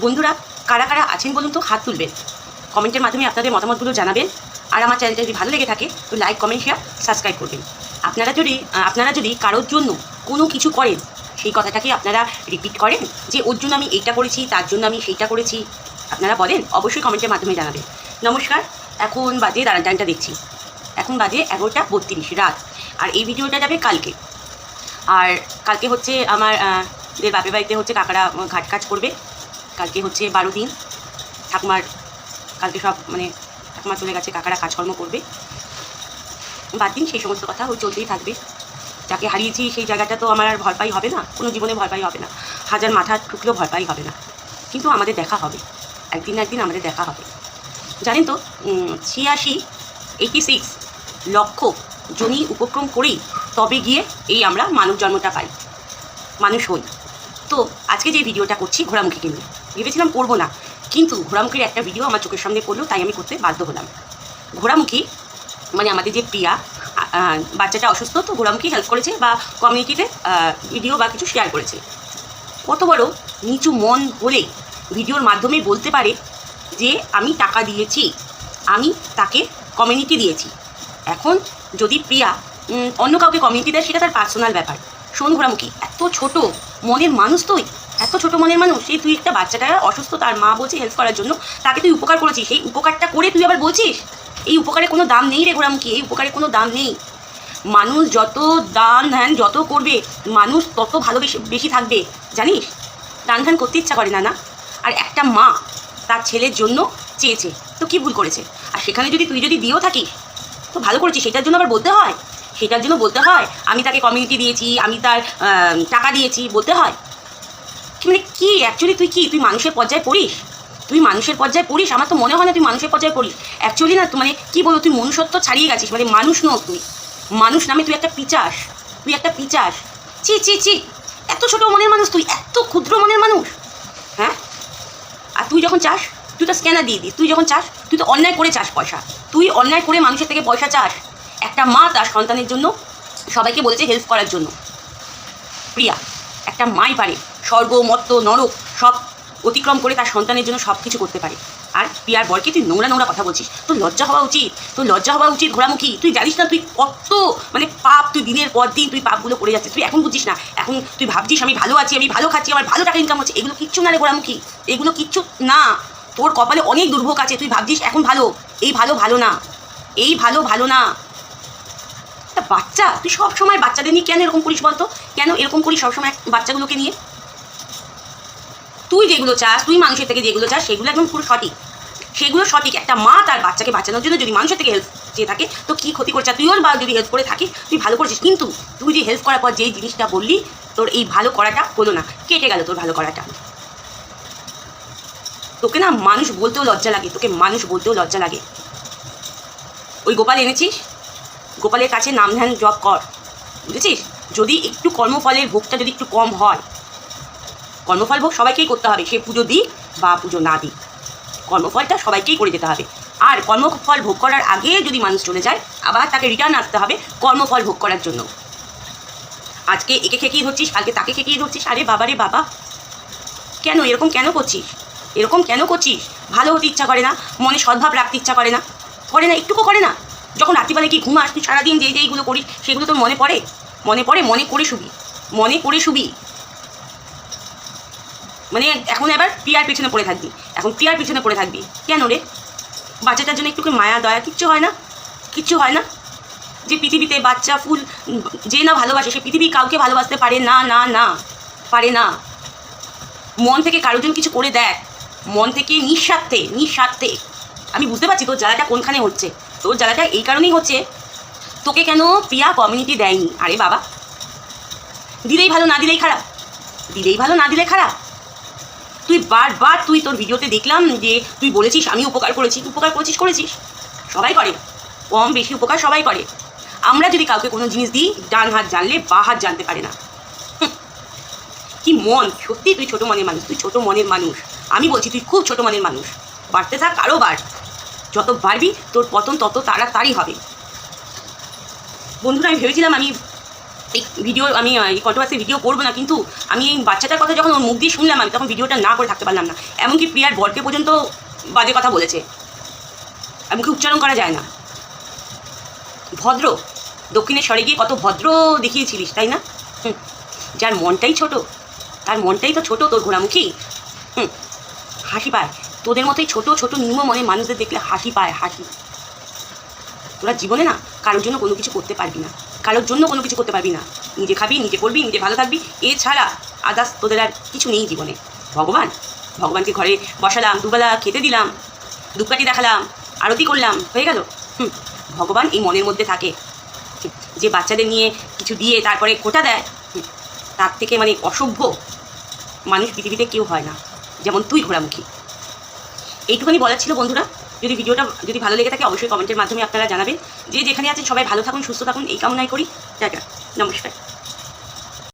বন্ধুরা কারা কারা আছেন বলুন তো, হাত তুলবেন, কমেন্টের মাধ্যমে আপনাদের মতামতগুলো জানাবেন। আর আমার চ্যানেলটা যদি ভালো লেগে থাকে তো লাইক, কমেন্ট, শেয়ার, সাবস্ক্রাইব করবেন। আপনারা যদি কারোর জন্য কোনো কিছু করেন, সেই কথাটাকে আপনারা রিপিট করেন যে ওর জন্য আমি এইটা করেছি, তার জন্য আমি সেইটা করেছি, আপনারা বলেন, অবশ্যই কমেন্টের মাধ্যমে জানাবেন। নমস্কার, এখন বাজে টাইমটা দেখছি, এখন বাজে 11:32 রাত। আর এই ভিডিওটা যাবে কালকে। আর কালকে হচ্ছে আমার বাপের বাড়িতে হচ্ছে কাকারা ঘাট কাজ করবে। কালকে হচ্ছে 12 দিন ঠাকুমার, কালকে সব ঠাকুমা চলে গেছে, কাকারা কাজকর্ম করবে। বাদ দিন, সেই সমস্ত কথা ওই চলতেই থাকবে। যাকে হারিয়েছি সেই জায়গাটা তো আমার আর ভরপাই হবে না, কোনো জীবনে ভরপাই হবে না, হাজার মাথা ঠুকলেও ভরপাই হবে না। কিন্তু আমাদের দেখা হবে, একদিন না একদিন আমাদের দেখা হবে। জানেন তো 86 লক্ষ জনই উপক্রম করেই তবে গিয়ে এই আমরা মানব জন্মটা পাই, মানুষ হই। তো আজকে যে ভিডিওটা করছি ঘোড়ামুখীকে নিয়ে, ভেবেছিলাম করবো না, কিন্তু ঘোড়ামুখীর একটা ভিডিও আমার চোখের সামনে পড়লো, তাই আমি করতে বাধ্য হলাম। ঘোড়ামুখী আমাদের যে প্রিয়া, বাচ্চাটা অসুস্থ, তো ঘোড়ামুখী হেল্প করেছে বা কমিউনিটিতে ভিডিও বা কিছু শেয়ার করেছে। কত বড় নিচু মন হলে ভিডিওর মাধ্যমে বলতে পারে যে আমি টাকা দিয়েছি, আমি তাকে কমিউনিটি দিয়েছি। এখন যদি প্রিয়া অন্য কাউকে কমিউনিটি দেয়, সেটা তার পার্সোনাল ব্যাপার। শোন ঘোড়ামুখী, এত ছোট মনের মানুষ তুই, এত ছোট মনের মানুষ। সেই তুই একটা বাচ্চাটা অসুস্থ, তার মা বলছে হেল্প করার জন্য, তাকে তুই উপকার করেছিস। সেই উপকারটা করে তুই আবার বলছিস এই উপকারে কোনো দাম নেই রে ঘোড়ামুখী, এই উপকারে কোনো দাম নেই। মানুষ যত দান ধ্যান যত করবে, মানুষ তত বেশি থাকবে, জানিস? দান ধ্যান করতে ইচ্ছা করে না, না? আর একটা মা তার ছেলের জন্য চেয়েছে, তো কি ভুল করেছে? আর সেখানে তুই যদি দিয়েও থাকিস তো ভালো করেছিস, সেটার জন্য আবার বলতে হয়, আমি তাকে কমিউনিটি দিয়েছি, আমি তার টাকা দিয়েছি, বলতে হয়। কি অ্যাকচুয়ালি তুই মানুষের পর্যায়ে পড়িস? আমার তো মনে হয় না তুই মানুষের পর্যায়ে পড়িস। অ্যাকচুয়ালি না, কি বলবো, তুই মনুষ্যত্ব ছাড়িয়ে গেছিস, মানুষ নয় তুই। মানুষ নামে তুই একটা পিচাস। চি এত ছোট মনের মানুষ তুই, এত ক্ষুদ্র মনের মানুষ। হ্যাঁ, আর তুই যখন চাস তুই তো স্ক্যানার দিয়ে দিস, তুই যখন চাস তুই তো অন্যায় করে চাস পয়সা, তুই অন্যায় করে মানুষের থেকে পয়সা চাস। একটা মা তার সন্তানের জন্য সবাইকে বলেছে হেল্প করার জন্য। প্রিয়া, একটা মাই পারে স্বর্গ, মর্ত, নরক সব অতিক্রম করে তার সন্তানের জন্য সব কিছু করতে পারে। আর প্রিয়ার বরকে তুই নোংরা কথা বলছিস, তোর লজ্জা হওয়া উচিত ঘোড়ামুখী। তুই জানিস না তুই কত পাপ, তুই দিনের পর দিন তুই পাপগুলো করে যাচ্ছিস। তুই এখন বুঝছিস না, এখন তুই ভাবছিস আমি ভালো আছি, আমি ভালো খাচ্ছি, আমার ভালো টাকা ইনকাম হচ্ছে। এগুলো কিচ্ছু না রে ঘোড়ামুখী, এগুলো কিচ্ছু না। তোর কপালে অনেক দুর্ভোগ আছে, তুই ভাবছিস এখন ভালো, এই ভালো না, এই ভালো না। একটা বাচ্চা, তুই সবসময় বাচ্চাদের নিয়ে কেন এরকম করিস বলতো? কেন এরকম করিস সবসময় বাচ্চাগুলোকে নিয়ে? তুই যেগুলো চাস, তুই মানুষের থেকে যেগুলো চাস, সেগুলো একদম পুরো সঠিক। একটা মা তার বাচ্চাকে বাঁচানোর জন্য যদি মানুষের থেকে হেল্প চেয়ে থাকে, তো কী ক্ষতি করছে? তুইও বা যদি হেল্প করে থাকিস, তুই ভালো করেছিস। কিন্তু তুই যে হেল্প করার পর যেই জিনিসটা বললি, তোর এই ভালো করাটা হলো না, কেটে গেল তোর ভালো করাটা। তোকে না মানুষ বলতেও লজ্জা লাগে, ওই গোপাল এনেছিস, গোপালের কাছে নাম ধ্যান জপ কর, বুঝেছিস? যদি একটু কর্মফলের ভোগটা যদি একটু কম হয়, কর্মফল ভোগ সবাইকেই করতে হবে, সে পুজো দিক বা পুজো না দিক, কর্মফলটা সবাইকেই করে যেতে হবে। আর কর্মফল ভোগ করার আগে যদি মানুষ চলে যায়, আবার তাকে রিটার্ন আসতে হবে কর্মফল ভোগ করার জন্য। আজকে একে খেকিয়ে ধরছিস, কালকে তাকে খেকিয়ে ধরছিস। আরে বাবা রে বাবা, কেন এরকম কেন করছিস? ভালো হতে ইচ্ছা করে না, মনে সদ্ভাব রাখতে ইচ্ছা করে না, একটুকু করে না? যখন রাত্রিবেলায় কি ঘুমাস, তুই সারাদিন যেইগুলো করিস, সেগুলো তোর মনে পড়ে? মনে করে শুবি। এখন এবার প্রিয়ার পেছনে পড়ে থাকবি, কেন রে? বাচ্চাটার জন্য একটু মায়া দয়া কিচ্ছু হয় না? যে পৃথিবীতে বাচ্চা ফুল যে না ভালোবাসে, সে পৃথিবী কাউকে ভালোবাসতে পারে না, পারে না। মন থেকে কারোর জন্য কিছু করে দেখ, মন থেকে নিঃস্বার্থে। আমি বুঝতে পারছি তোর জ্বালাটা কোনখানে হচ্ছে, তোর জ্বালাটা এই কারণেই হচ্ছে, তোকে কেন প্রিয়া কমিউনিটি দেয়নি? আরে বাবা, দিলেই ভালো, না দিলেই খারাপ। তুই বারবার তোর ভিডিওতে দেখলাম যে তুই বলেছিস আমি উপকার করেছিস। সবাই করে, কম বেশি উপকার সবাই করে। আমরা যদি কাউকে কোনো জিনিস দিই, ডান হাত জানলে বা হাত জানতে পারে না। কি মন, সত্যি তুই ছোট মনের মানুষ, আমি বলছি তুই খুব ছোট মনের মানুষ। বাড়তে থাক, আরও বাড়, যত বাড়বি তোর পতন তত তাড়াতাড়ি হবে। বন্ধুরা, আমি ভেবেছিলাম আমি এই ভিডিও আমি এই কন্ট্রোভার্সি ভিডিও করবো না, কিন্তু আমি এই বাচ্চাটার কথা যখন ওর মুখ দিয়ে শুনলাম, আমি তখন ভিডিওটা না করে থাকতে পারলাম না। এমনকি প্রিয়ার বরকে পর্যন্ত বাজে কথা বলেছে, এমনকি উচ্চারণ করা যায় না। ভদ্র, দক্ষিণেশ্বরে গিয়ে কত ভদ্র দেখিয়েছিলিস, তাই না? যার মনটাই ছোট, তার মনটাই তো ছোট, তোর ঘোড়ামুখী। হাসি পায় তোদের মতোই ছোট ছোট নিম্ন মনে মানুষদের দেখলে, হাসি পায়, হাসি। তোরা জীবনে না কারোর জন্য কোনো কিছু করতে পারবি না, কারোর জন্য কোনো কিছু করতে পারবি না। নিজে খাবি, নিজে করবি, নিজে ভালো থাকবি, এছাড়া আদার্স তোদের আর কিছু নেই জীবনে। ভগবানকে ঘরে বসালাম, দুবেলা খেতে দিলাম, ধূপকাঠি দেখালাম, আরতি করলাম, হয়ে গেল। ভগবান এই মনের মধ্যে থাকে। যে বাচ্চাদের নিয়ে কিছু দিয়ে তারপরে খোঁটা দেয়, তার থেকে মানে অসভ্য মানুষ পৃথিবীতে কেউ হয় না, যেমন তুই ঘোড়ামুখী। এইটুখানি বলার ছিল বন্ধুরা। ভিডিওটা যদি ভালো লেগে থাকে অবশ্যই কমেন্টের মাধ্যমে আপনারা জানাবেন। যে যেখানে আছেন সবাই ভালো থাকুন, সুস্থ থাকুন, এই কামনাই করি। টাটা, নমস্কার।